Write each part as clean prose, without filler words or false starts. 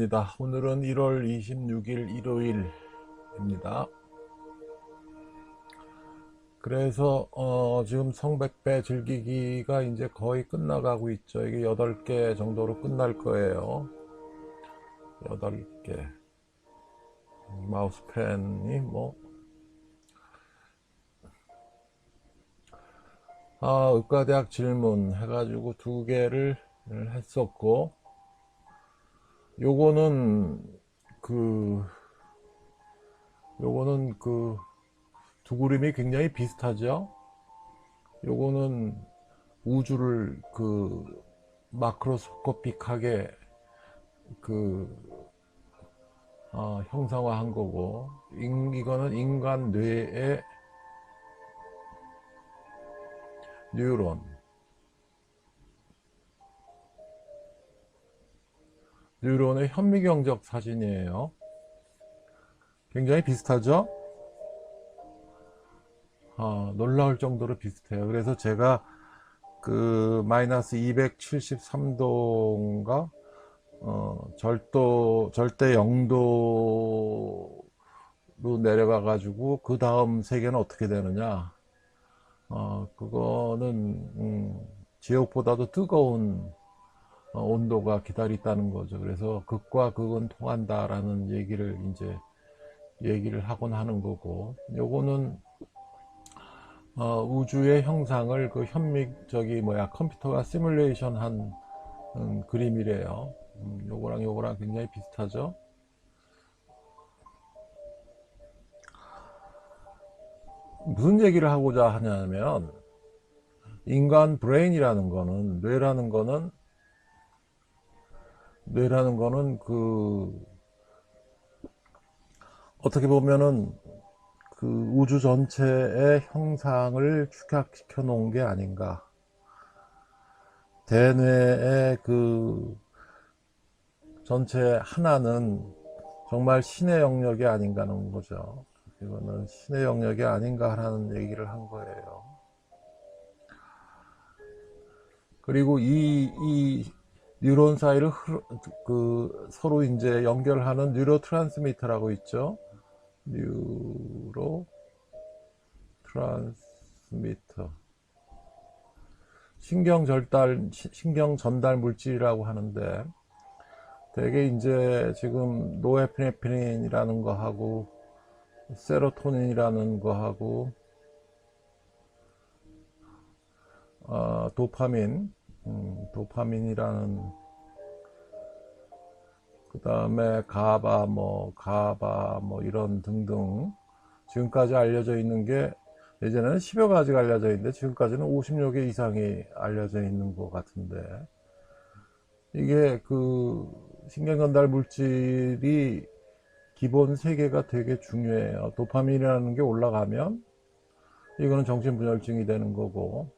반갑습니다. 오늘은 1월 26일 일요일입니다. 그래서 지금 성백배 즐기기가 이제 거의 끝나가고 있죠. 이게 8개 정도로 끝날 거예요. 8개. 마우스펜이 의과대학 질문 해가지고 2개를 했었고, 요거는 두 그림이 굉장히 비슷하죠. 요거는 우주를 마크로스코픽하게 형상화한 거고, 이거는 인간 뇌의 뉴런의 현미경적 사진이에요. 굉장히 비슷하죠? 놀라울 정도로 비슷해요. 그래서 제가 마이너스 273도인가 절대 0도로 내려가 가지고 그 다음 세계는 어떻게 되느냐, 그거는 지옥보다도 뜨거운 온도가 기다렸다는 거죠. 그래서 극과 극은 통한다라는 얘기를 하곤 하는 거고, 요거는 우주의 형상을 컴퓨터가 시뮬레이션 한 그림이래요. 요거랑 굉장히 비슷하죠. 무슨 얘기를 하고자 하냐면, 인간 브레인이라는 거는, 뇌라는 거는 어떻게 보면은 우주 전체의 형상을 축약시켜 놓은 게 아닌가. 대뇌의 전체 하나는 정말 신의 영역이 아닌가 하는 거죠. 이거는 신의 영역이 아닌가 하는 얘기를 한 거예요. 그리고 이 뉴런 사이를 서로 이제 연결하는 뉴로 트랜스미터라고 있죠. 뉴로 트랜스미터, 신경 전달 물질이라고 하는데, 되게 이제 지금 노에피네프린이라는 거 하고 세로토닌이라는 거 하고 도파민이라는, 그 다음에 가바 이런 등등 지금까지 알려져 있는 게, 예전에는 10여 가지가 알려져 있는데 지금까지는 50여 개 이상이 알려져 있는 것 같은데, 이게 신경 전달 물질이 기본 3개가 되게 중요해요. 도파민이라는 게 올라가면 이거는 정신분열증이 되는 거고,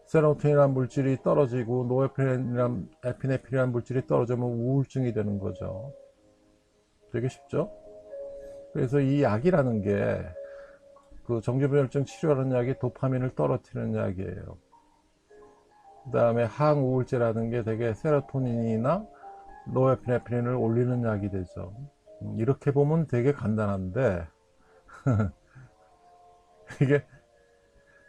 세로토닌이라는 물질이 떨어지고 에피네프린이라는 물질이 떨어지면 우울증이 되는 거죠. 되게 쉽죠? 그래서 이 약이라는 게, 정신분열증 치료하는 약이 도파민을 떨어뜨리는 약이에요. 그 다음에 항우울제라는 게 되게 세로토닌이나 노에피네프린을 올리는 약이 되죠. 이렇게 보면 되게 간단한데 이게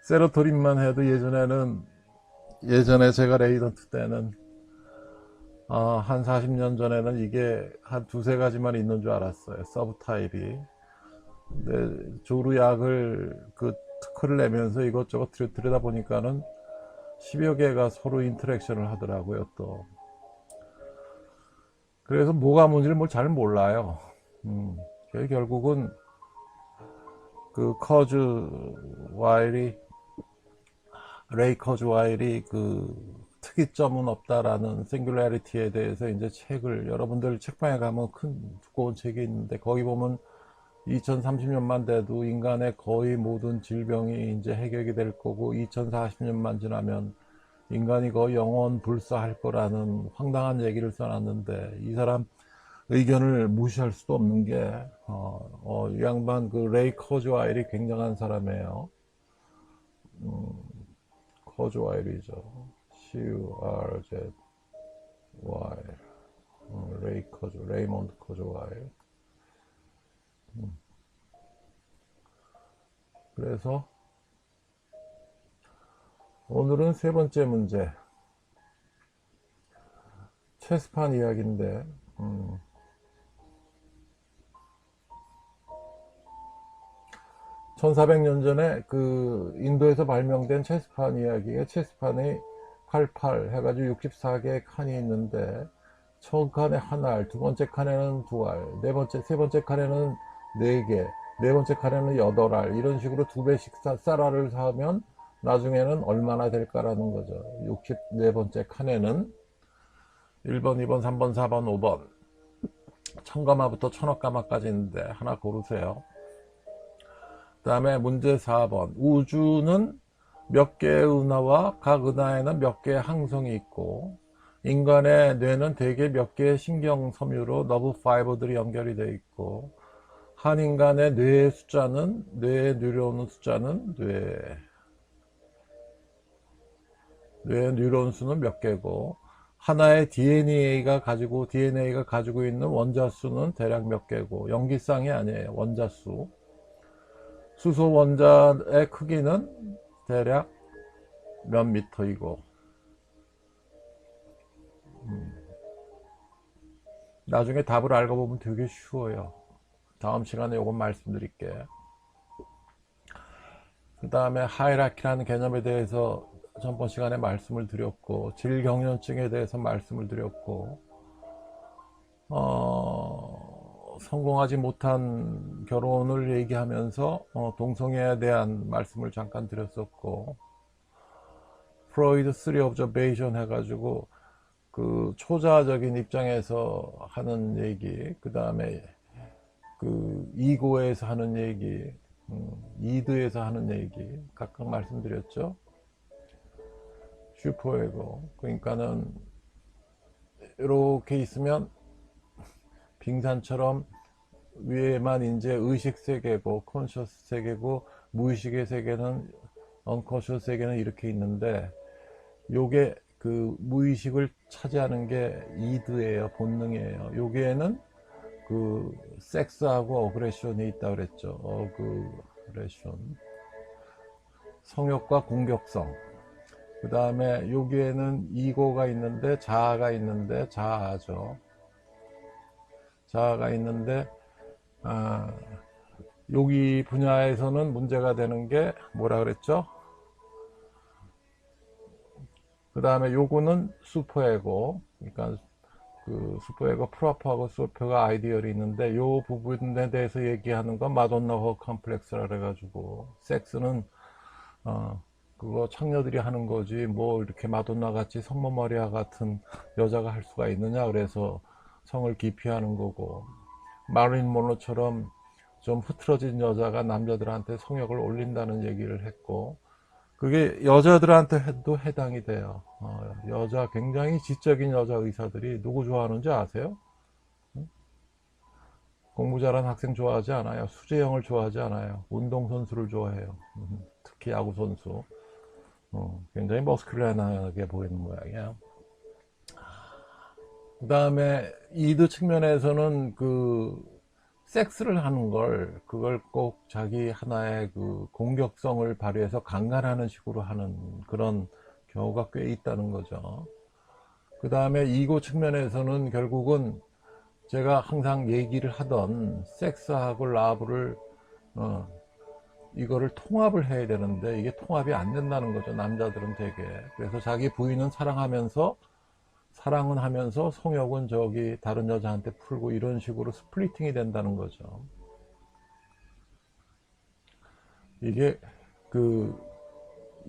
세로토닌만 해도 예전에 제가 레이던트 때는 한 40년 전에는 이게 한 2-3가지만 있는 줄 알았어요. 서브타입이. 근데 조류약을 특허를 내면서 이것저것 들여다 보니까는 10여 개가 서로 인터랙션을 하더라고요, 또. 그래서 뭐가 뭔지를 잘 몰라요. 결국은 레이 커즈 와일이 특이점은 없다라는 싱귤레리티에 대해서 이제 여러분들 책방에 가면 큰 두꺼운 책이 있는데, 거기 보면 2030년만 돼도 인간의 거의 모든 질병이 이제 해결이 될 거고, 2040년만 지나면 인간이 거의 영원 불사할 거라는 황당한 얘기를 써놨는데, 이 사람 의견을 무시할 수도 없는 게, 이 양반 레이 커즈와일이 굉장한 사람이에요. 커즈와일이죠. CURZY. 레이몬드 커즈와일. 그래서 오늘은 세 번째 문제, 체스판 이야기인데, 1400년 전에 그 인도에서 발명된 체스판 이야기에, 체스판이 88 해가지고 64개의 칸이 있는데, 첫 칸에 한 알, 두 번째 칸에는 두 알, 세 번째 칸에는 네 개, 네 번째 칸에는 여덟 알, 이런 식으로 두 배씩 쌀알을 사면 나중에는 얼마나 될까라는 거죠. 64번째 칸에는 1번, 2번, 3번, 4번, 5번, 1000가마부터 1000억가마까지 있는데 하나 고르세요. 그 다음에 문제 4번, 우주는 몇 개의 은하와 각 은하에는 몇 개의 항성이 있고, 인간의 뇌는 대개 몇 개의 신경섬유로 너브 파이버들이 연결이 되어 있고, 한 인간의 뇌의 숫자는, 뇌의 뉴런 숫자는, 뇌의 뉴런 수는 몇 개고, 하나의 DNA가 가지고 있는 원자 수는 대략 몇 개고, 염기쌍이 아니에요. 원자 수. 수소 원자의 크기는 대략 몇 미터이고, 나중에 답을 알고 보면 되게 쉬워요. 다음 시간에 요건 말씀드릴게요. 그 다음에 하이라키라는 개념에 대해서 전번 시간에 말씀을 드렸고, 질경련증에 대해서 말씀을 드렸고, 성공하지 못한 결혼을 얘기하면서 동성애에 대한 말씀을 잠깐 드렸었고, 프로이드 3 observation 해가지고 그 초자적인 입장에서 하는 얘기, 그 다음에 그 이고에서 하는 얘기, 이드에서 하는 얘기 각각 말씀드렸죠. 슈퍼에고, 그러니까는 이렇게 있으면 빙산처럼 위에만 이제 의식 세계고 컨셔스 세계고, 무의식의 세계는, 언컨셔스 세계는 이렇게 있는데, 요게 그 무의식을 차지하는 게 이드예요. 본능이에요. 여기에는 그 섹스하고 어그레션이 있다 그랬죠. 어그레션, 성욕과 공격성. 그 다음에 여기에는 이고가 있는데, 자아가 있는데, 자아죠. 자아가 있는데, 여기 분야에서는 문제가 되는 게 뭐라 그랬죠? 그 다음에 요거는 슈퍼에고, 그러니까 그 슈퍼에고 프로퍼하고 슈퍼가 아이디얼이 있는데, 요 부분에 대해서 얘기하는 건 마돈나 허 컴플렉스라 그래가지고, 섹스는 그거 창녀들이 하는 거지 뭐 이렇게 마돈나 같이 성모 마리아 같은 여자가 할 수가 있느냐, 그래서 성을 기피하는 거고, 마릴린 monroe처럼 좀 흐트러진 여자가 남자들한테 성욕을 올린다는 얘기를 했고, 그게 여자들한테도 해당이 돼요. 여자, 굉장히 지적인 여자 의사들이 누구 좋아하는지 아세요? 공부 잘하는 학생 좋아하지 않아요. 수재형을 좋아하지 않아요. 운동선수를 좋아해요. 특히 야구선수. 굉장히 머스큘러하게 보이는 모양이에요. 그 다음에 이드 측면에서는 그 섹스를 하는 걸, 그걸 꼭 자기 하나의 그 공격성을 발휘해서 강간하는 식으로 하는 그런 경우가 꽤 있다는 거죠. 그 다음에 이고 측면에서는 결국은 제가 항상 얘기를 하던 섹스하고 라브를 이거를 통합을 해야 되는데, 이게 통합이 안 된다는 거죠. 남자들은 되게. 그래서 자기 부인은 사랑은 하면서 성욕은 저기 다른 여자한테 풀고, 이런 식으로 스플리팅이 된다는 거죠. 이게 그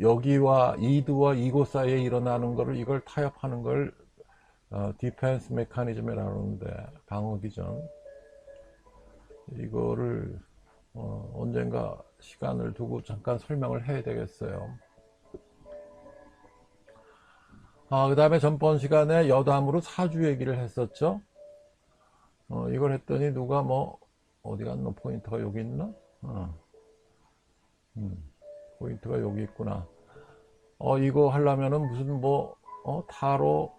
여기와 이드와 이고 사이에 일어나는 거를, 이걸 타협하는 걸 디펜스 메커니즘이라고 하는데, 방어기전. 이거를 언젠가 시간을 두고 잠깐 설명을 해야 되겠어요. 그 다음에 전번 시간에 여담으로 사주 얘기를 했었죠. 이걸 했더니 누가 뭐 어디 갔노? 포인터가 여기 있나? 포인트가 여기 있구나. 이거 하려면은 무슨 뭐 타로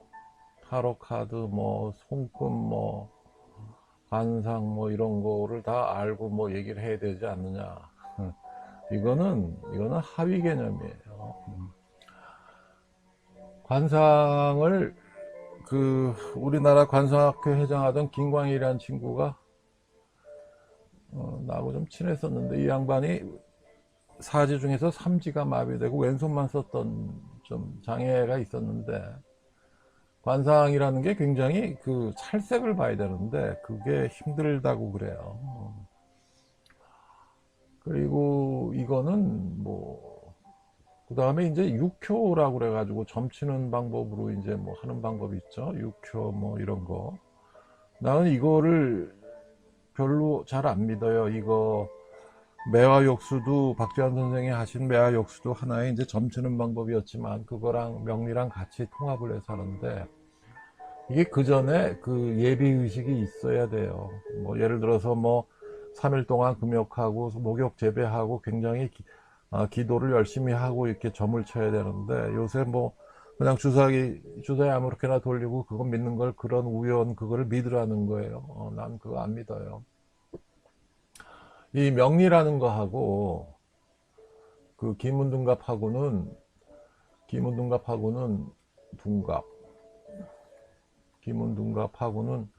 타로 카드, 뭐, 손금, 뭐, 관상, 뭐, 이런 거를 다 알고 뭐 얘기를 해야 되지 않느냐. 이거는 하위 개념이에요. 관상을, 우리나라 관상학회 회장하던 김광일이라는 친구가, 나하고 좀 친했었는데, 이 양반이 사지 중에서 삼지가 마비되고 왼손만 썼던 좀 장애가 있었는데, 관상이라는 게 굉장히 찰색을 봐야 되는데 그게 힘들다고 그래요. 그리고 이거는 뭐, 그 다음에 이제 육효라고 그래가지고 점치는 방법으로 이제 뭐 하는 방법이 있죠. 육효 뭐 이런 거. 나는 이거를 별로 잘 안 믿어요. 이거 매화역수도 박지환 선생이 하신 매화역수도 하나의 이제 점치는 방법이었지만 그거랑 명리랑 같이 통합을 해서 하는데 이게 그 전에 예비의식이 있어야 돼요. 뭐 예를 들어서 뭐 3일 동안 금욕하고 목욕 재배하고 굉장히 기도를 열심히 하고 이렇게 점을 쳐야 되는데 요새 뭐 그냥 주사에 아무렇게나 돌리고 그거 믿는 걸 그런 우연 그거를 믿으라는 거예요. 난 그거 안 믿어요. 이 명리라는 거하고 기문둔갑하고는 둔갑 기문둔갑하고는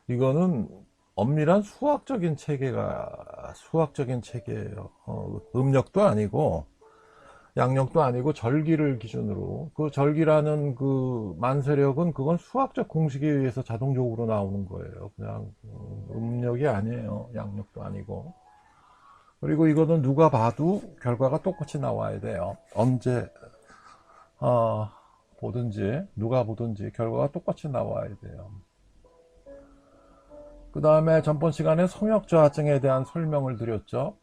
이거는 엄밀한 수학적인 체계예요. 음력도 아니고 양력도 아니고 절기를 기준으로 그 절기라는 그 만세력은 그건 수학적 공식에 의해서 자동적으로 나오는 거예요. 그냥 음력이 아니에요. 양력도 아니고. 그리고 이거는 누가 봐도 결과가 똑같이 나와야 돼요. 언제 누가 보든지 결과가 똑같이 나와야 돼요. 그 다음에 전번 시간에 성역저하증에 대한 설명을 드렸죠.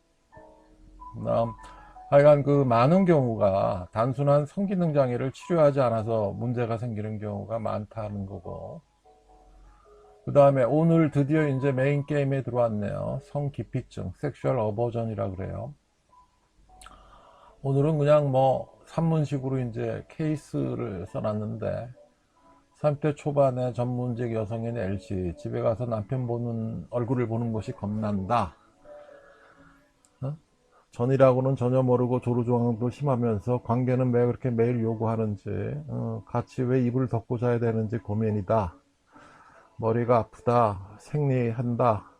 하여간 많은 경우가 단순한 성기능 장애를 치료하지 않아서 문제가 생기는 경우가 많다는 거고, 그 다음에 오늘 드디어 이제 메인 게임에 들어왔네요. 성기피증, 섹슈얼 어버전이라 그래요. 오늘은 그냥 뭐 산문식으로 이제 케이스를 써놨는데 30대 초반의 전문직 여성인 L씨, 집에 가서 남편 얼굴을 보는 것이 겁난다. 전이라고는 전혀 모르고 조루조항도 심하면서 관계는 왜 그렇게 매일 요구하는지, 같이 왜 이불을 덮고 자야 되는지 고민이다. 머리가 아프다. 생리한다.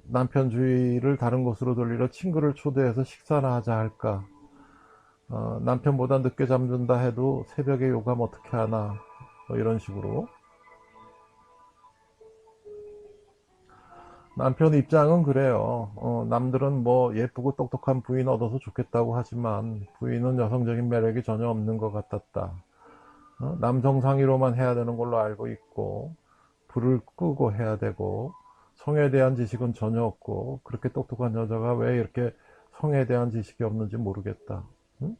남편 주의를 다른 곳으로 돌리려 친구를 초대해서 식사나 하자 할까. 남편보다 늦게 잠든다 해도 새벽에 요가하면 어떻게 하나. 뭐 이런 식으로. 남편 입장은 그래요. 남들은 뭐 예쁘고 똑똑한 부인 얻어서 좋겠다고 하지만 부인은 여성적인 매력이 전혀 없는 것 같았다. 남성 상의로만 해야 되는 걸로 알고 있고 불을 끄고 해야 되고 성에 대한 지식은 전혀 없고 그렇게 똑똑한 여자가 왜 이렇게 성에 대한 지식이 없는지 모르겠다. 응?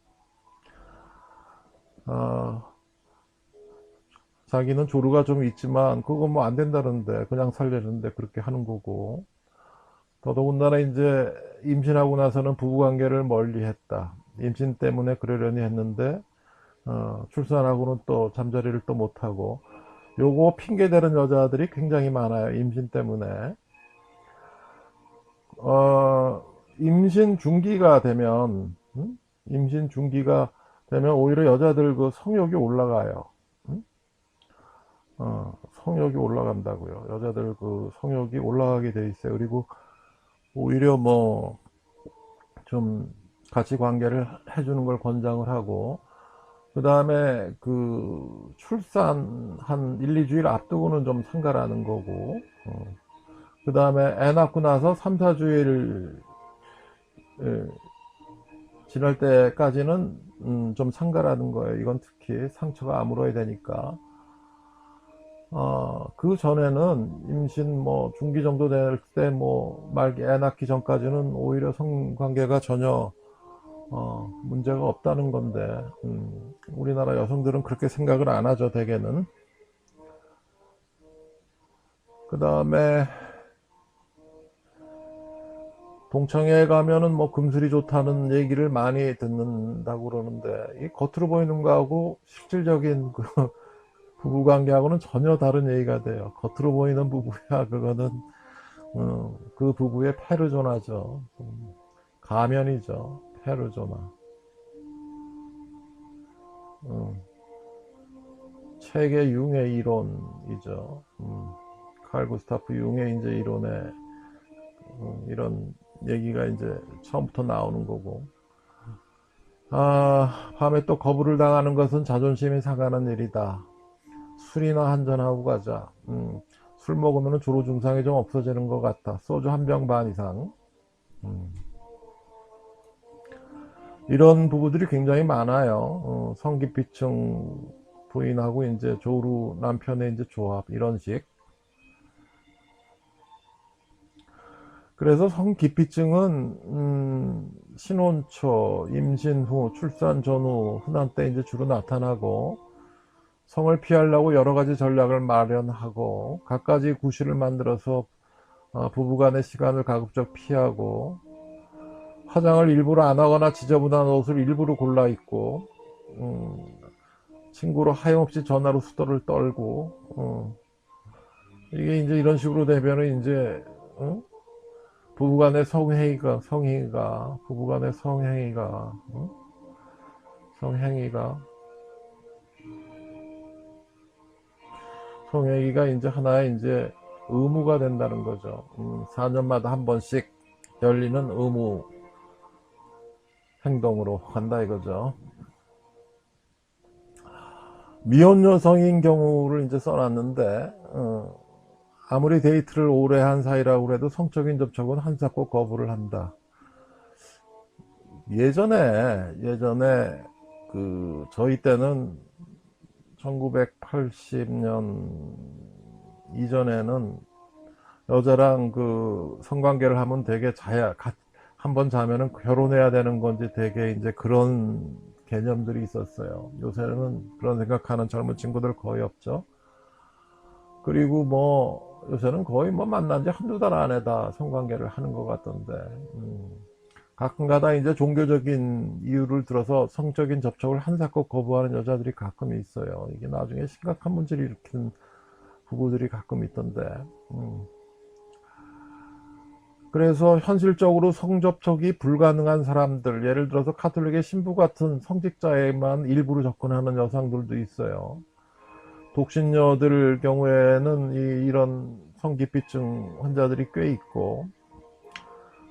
자기는 조루가 좀 있지만 그거 뭐 안 된다는데 그냥 살려는데 그렇게 하는 거고, 더더군다나 이제 임신하고 나서는 부부관계를 멀리 했다. 임신 때문에 그러려니 했는데 출산하고는 또 잠자리를 또 못하고, 요거 핑계대는 여자들이 굉장히 많아요. 임신 때문에. 임신 중기가 되면 오히려 여자들 성욕이 올라가요. 성욕이 올라간다고요. 여자들 성욕이 올라가게 돼 있어요. 그리고 오히려 뭐 좀 같이 관계를 해주는 걸 권장을 하고, 그 다음에 출산 한 1, 2주일 앞두고는 좀 상가라는 거고, 그 다음에 애 낳고 나서 3, 4주일 지날 때까지는 좀 상가라는 거예요. 이건 특히 상처가 아물어야 되니까. 그 전에는 임신 뭐 중기 정도 될 때 뭐 말기 애 낳기 전까지는 오히려 성관계가 전혀 문제가 없다는 건데, 우리나라 여성들은 그렇게 생각을 안 하죠, 대개는. 그 다음에 동창회에 가면은 뭐 금술이 좋다는 얘기를 많이 듣는다고 그러는데, 이 겉으로 보이는 거하고 실질적인 부부관계하고는 전혀 다른 얘기가 돼요. 겉으로 보이는 부부야, 그거는 그 부부의 페르소나죠. 가면이죠. 페르소나. 책의 융의 이론이죠. 칼 구스타프 융의 이제 이론에 이런 얘기가 이제 처음부터 나오는 거고. 밤에 또 거부를 당하는 것은 자존심이 상하는 일이다. 술이나 한잔하고 가자. 술 먹으면 주로 증상이 좀 없어지는 것 같아. 소주 한 병 반 이상. 이런 부부들이 굉장히 많아요. 성기피증 부인하고 이제 조루 남편의 이제 조합, 이런 식. 그래서 성기피증은 신혼 초, 임신 후, 출산 전후, 흔한 때 이제 주로 나타나고, 성을 피하려고 여러 가지 전략을 마련하고, 갖가지 구실을 만들어서 부부간의 시간을 가급적 피하고, 화장을 일부러 안 하거나 지저분한 옷을 일부러 골라 입고, 친구로 하염없이 전화로 수다를 떨고, 이게 이제 이런 식으로 되면은 이제, 부부간의 부부간의 성행위가 이제 하나의 이제 의무가 된다는 거죠. 4년마다 한 번씩 열리는 의무 행동으로 간다 이거죠. 미혼 여성인 경우를 이제 써놨는데, 아무리 데이트를 오래 한 사이라고 해도 성적인 접촉은 한사코 거부를 한다. 예전에 저희 때는 1980년 이전에는 여자랑 성관계를 하면 되게 한번 자면은 결혼해야 되는 건지 되게 이제 그런 개념들이 있었어요. 요새는 그런 생각하는 젊은 친구들 거의 없죠. 그리고 요새는 거의 만난 지 한두 달 안에 다 성관계를 하는 것 같던데, 가끔가다 이제 종교적인 이유를 들어서 성적인 접촉을 한사코 거부하는 여자들이 가끔 있어요. 이게 나중에 심각한 문제를 일으키는 부부들이 가끔 있던데, 그래서 현실적으로 성접촉이 불가능한 사람들, 예를 들어서 카톨릭의 신부 같은 성직자에만 일부러 접근하는 여성들도 있어요. 독신녀들 경우에는 이런 성기피증 환자들이 꽤 있고,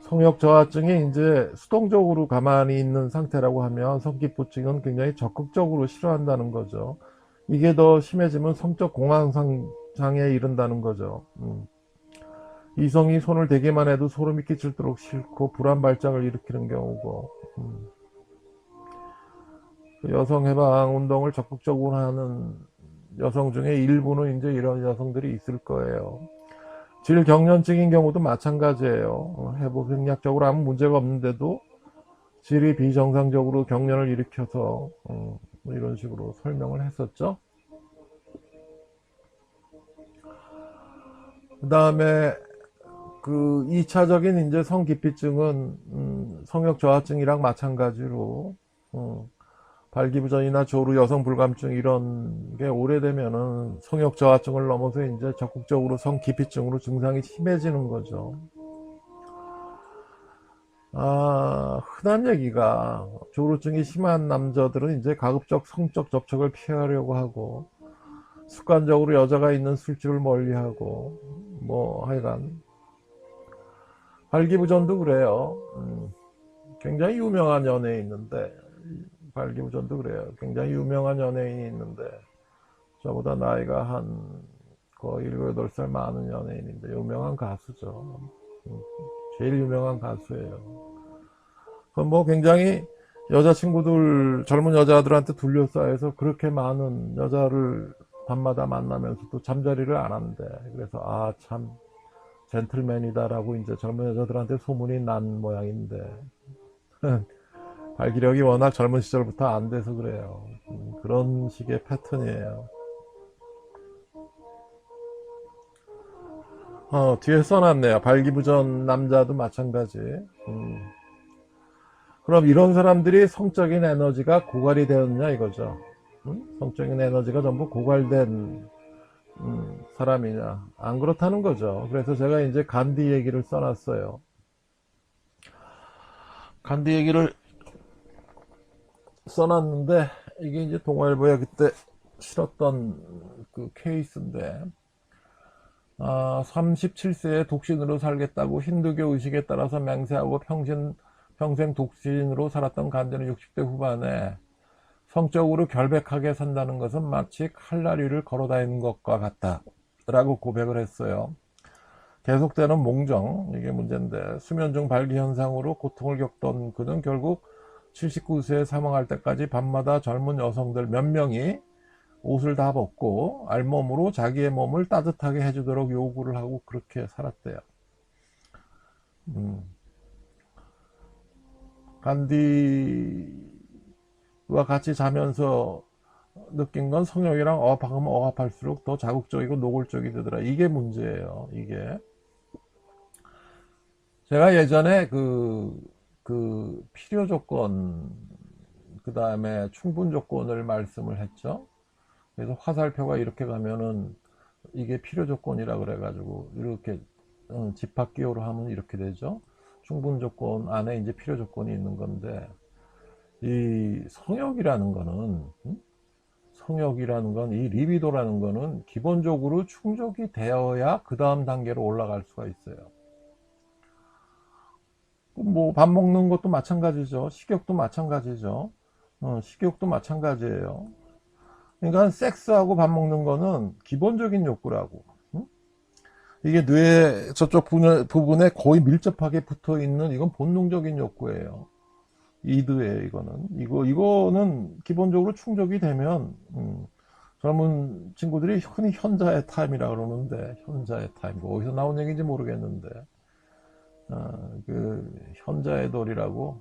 성욕 저하증이 이제 수동적으로 가만히 있는 상태라고 하면 성기피증은 굉장히 적극적으로 싫어한다는 거죠. 이게 더 심해지면 성적 공황장애에 이른다는 거죠. 이성이 손을 대기만 해도 소름이 끼칠 도록 싫고 불안 발작을 일으키는 경우고, 여성 해방 운동을 적극적으로 하는 여성 중에 일부는 이제 이런 여성들이 있을 거예요. 질경련증인 경우도 마찬가지예요. 회복 생략적으로 아무 문제가 없는데도 질이 비정상적으로 경련을 일으켜서 이런 식으로 설명을 했었죠. 그 다음에 2차적인 이제 성기피증은 성욕 저하증이랑 마찬가지로 발기부전이나 조루, 여성 불감증 이런 게 오래되면은 성욕 저하증을 넘어서 이제 적극적으로 성기피증으로 증상이 심해지는 거죠. 흔한 얘기가 조루증이 심한 남자들은 이제 가급적 성적 접촉을 피하려고 하고, 습관적으로 여자가 있는 술집을 멀리하고, 하여간 발기부전도 그래요. 굉장히 유명한 연예인이 있는데, 발기부전도 그래요. 굉장히 유명한 연예인이 있는데, 저보다 나이가 거의 7, 8살 많은 연예인인데, 유명한 가수죠. 제일 유명한 가수예요. 그럼 굉장히 여자친구들, 젊은 여자들한테 둘러싸여서 그렇게 많은 여자를 밤마다 만나면서도 잠자리를 안 한대. 그래서 참 젠틀맨이다라고 이제 젊은 여자들한테 소문이 난 모양인데, 발기력이 워낙 젊은 시절부터 안 돼서 그래요. 그런 식의 패턴이에요. 뒤에 써놨네요. 발기부전 남자도 마찬가지. 그럼 이런 사람들이 성적인 에너지가 고갈이 되었냐 이거죠. 성적인 에너지가 전부 고갈된 사람이냐? 안 그렇다는 거죠. 그래서 제가 이제 간디 얘기를 써놨어요. 간디 얘기를 써놨는데 이게 이제 동아일보에 그때 실었던 그 케이스인데, 37세에 독신으로 살겠다고 힌두교 의식에 따라서 맹세하고 평생 독신으로 살았던 간디는 60대 후반에 성적으로 결백하게 산다는 것은 마치 칼날위를 걸어다니는 것과 같다 라고 고백을 했어요. 계속되는 몽정, 이게 문제인데, 수면 중 발기 현상으로 고통을 겪던 그는 결국 79세에 사망할 때까지 밤마다 젊은 여성들 몇 명이 옷을 다 벗고 알몸으로 자기의 몸을 따뜻하게 해주도록 요구를 하고 그렇게 살았대요. 간디와 같이 자면서 느낀 건 성욕이랑 억압하면 억압할수록 더 자극적이고 노골적이 되더라. 이게 문제예요. 이게 제가 예전에 그 필요 조건, 그 다음에 충분 조건을 말씀을 했죠. 그래서 화살표가 이렇게 가면은 이게 필요 조건이라 그래가지고 이렇게 집합 기호로 하면 이렇게 되죠. 충분 조건 안에 이제 필요 조건이 있는 건데, 이 성욕이라는 거는 성욕이라는 건, 이 리비도라는 거는 기본적으로 충족이 되어야 그 다음 단계로 올라갈 수가 있어요. 뭐 밥 먹는 것도 마찬가지죠. 식욕도 마찬가지죠. 식욕도 마찬가지예요. 그러니까 섹스하고 밥 먹는 거는 기본적인 욕구라고. 이게 뇌 저쪽 부분에 거의 밀접하게 붙어 있는, 이건 본능적인 욕구예요. 이드예요. 이거는 기본적으로 충족이 되면, 젊은 친구들이 흔히 현자의 타임이라 그러는데, 현자의 타임, 어디서 나온 얘기인지 모르겠는데, 그 현자의 돌이라고,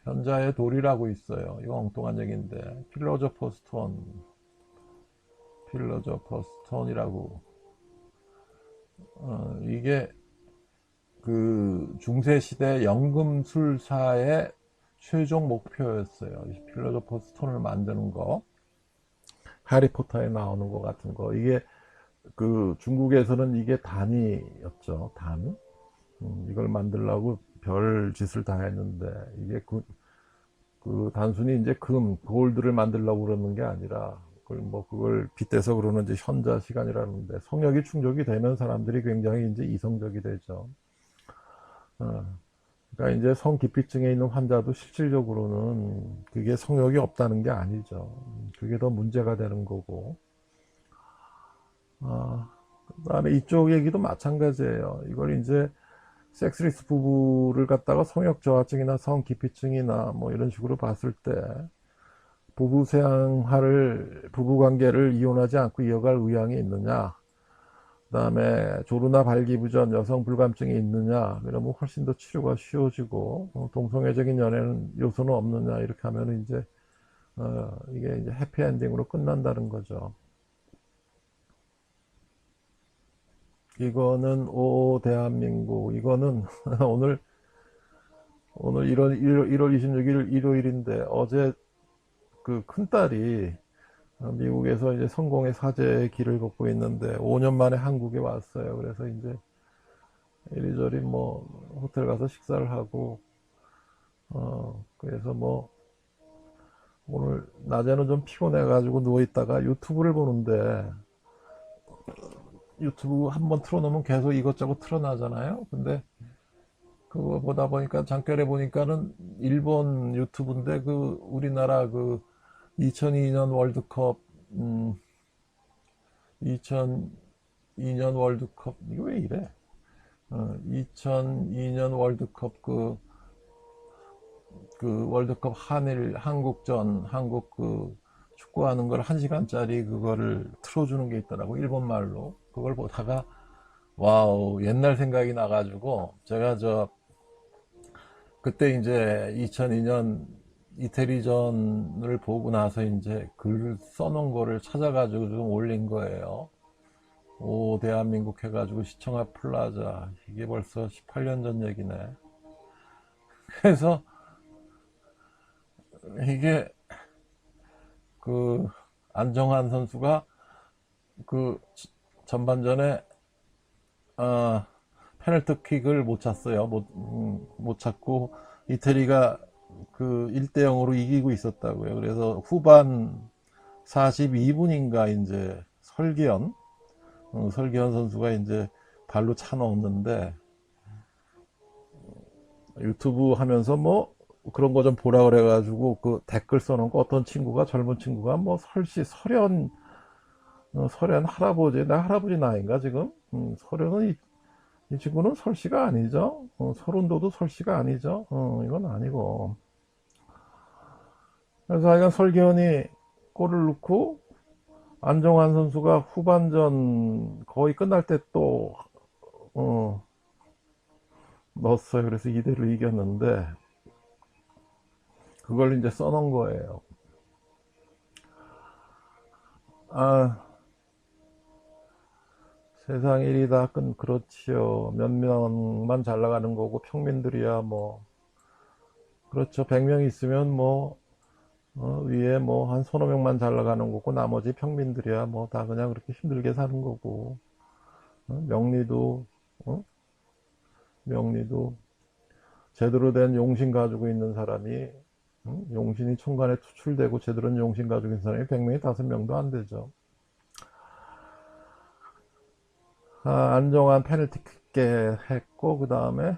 현자의 돌이라고 있어요. 이거 엉뚱한 얘기인데, 필로저퍼스톤이라고. 이게 그 중세시대 연금술사의 최종 목표였어요. 필로저퍼스톤을 만드는 거, 해리포터에 나오는 거 같은 거. 이게 그 중국에서는 이게 단이었죠. 단. 이걸 만들려고 별 짓을 다 했는데, 이게 그 단순히 이제 골드를 만들려고 그러는 게 아니라, 그걸 빗대서 그러는 이제 현자 시간이라는데, 성욕이 충족이 되면 사람들이 굉장히 이제 이성적이 되죠. 그러니까 이제 성기피증에 있는 환자도 실질적으로는 그게 성욕이 없다는 게 아니죠. 그게 더 문제가 되는 거고. 그다음에 이쪽 얘기도 마찬가지예요. 이걸 이제 섹스리스 부부를 갖다가 성욕 저하증이나 성기피증이나 뭐 이런 식으로 봤을 때, 부부관계를 이혼하지 않고 이어갈 의향이 있느냐, 그 다음에 조루나 발기부전, 여성 불감증이 있느냐, 그러면 훨씬 더 치료가 쉬워지고, 동성애적인 연애는 요소는 없느냐, 이렇게 하면 이제 이게 이제 해피엔딩으로 끝난다는 거죠. 이거는 대한민국, 이거는 오늘 1월 26일 일요일인데, 어제 그 큰딸이 미국에서 이제 성공의 사제의 길을 걷고 있는데 5년 만에 한국에 왔어요. 그래서 이제 이리저리 뭐 호텔 가서 식사를 하고, 그래서 뭐 오늘 낮에는 좀 피곤해 가지고 누워 있다가 유튜브를 보는데, 유튜브 한번 틀어놓으면 계속 이것저것 틀어나잖아요. 근데 그거 보다 보니까 잠결에 보니까는 일본 유튜브인데, 그 우리나라 그 2002년 월드컵, 2002년 월드컵, 이거 왜 이래? 2002년 월드컵, 그 월드컵 한국전, 한국 그 축구하는 걸 1시간짜리 그거를 틀어주는 게 있더라고, 일본 말로. 그걸 보다가 와우, 옛날 생각이 나가지고, 제가 그때 이제 2002년 이태리전을 보고 나서 이제 글 써놓은 거를 찾아가지고 좀 올린 거예요. 대한민국 해가지고 시청 앞 플라자, 이게 벌써 18년 전 얘기네. 그래서 이게 그 안정환 선수가 그 전반전에 페널티킥을 못 찼어요. 못 찼고 이태리가 그 1대 0으로 이기고 있었다고요. 그래서 후반 42분인가 이제 설기현 선수가 이제 발로 차 넣었는데 유튜브 하면서 뭐 그런 거 좀 보라 그래가지고 그 댓글 써놓은 거 어떤 친구가 젊은 친구가 뭐 설현 할아버지 나 할아버지 나이인가 지금 설현은 이 친구는 설씨가 아니죠. 설운도도 설씨가 아니죠. 이건 아니고. 그래서 하여간 설기현이 골을 넣고 안정환 선수가 후반전 거의 끝날 때 또 넣었어요. 그래서 2대1로 이겼는데 그걸 이제 써놓은 거예요. 아, 세상 일이 다 그렇지요. 몇 명만 잘 나가는 거고 평민들이야 뭐 그렇죠. 100명 있으면 뭐 위에 뭐 한 서너 명만 잘 나가는 거고 나머지 평민들이야 뭐 다 그냥 그렇게 힘들게 사는 거고 명리도 어? 명리도 제대로 된 용신 가지고 있는 사람이 용신이 천간에 투출되고 제대로 된 용신 가지고 있는 사람이 100명이 5명도 안 되죠. 안정환 페널티킥 했고 그 다음에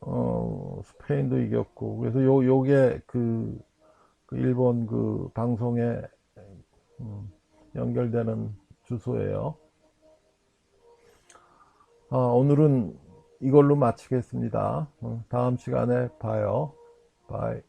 어, 스페인도 이겼고 그래서 요게 그 일본 그 방송에 연결되는 주소예요. 오늘은 이걸로 마치겠습니다. 다음 시간에 봐요. 바이.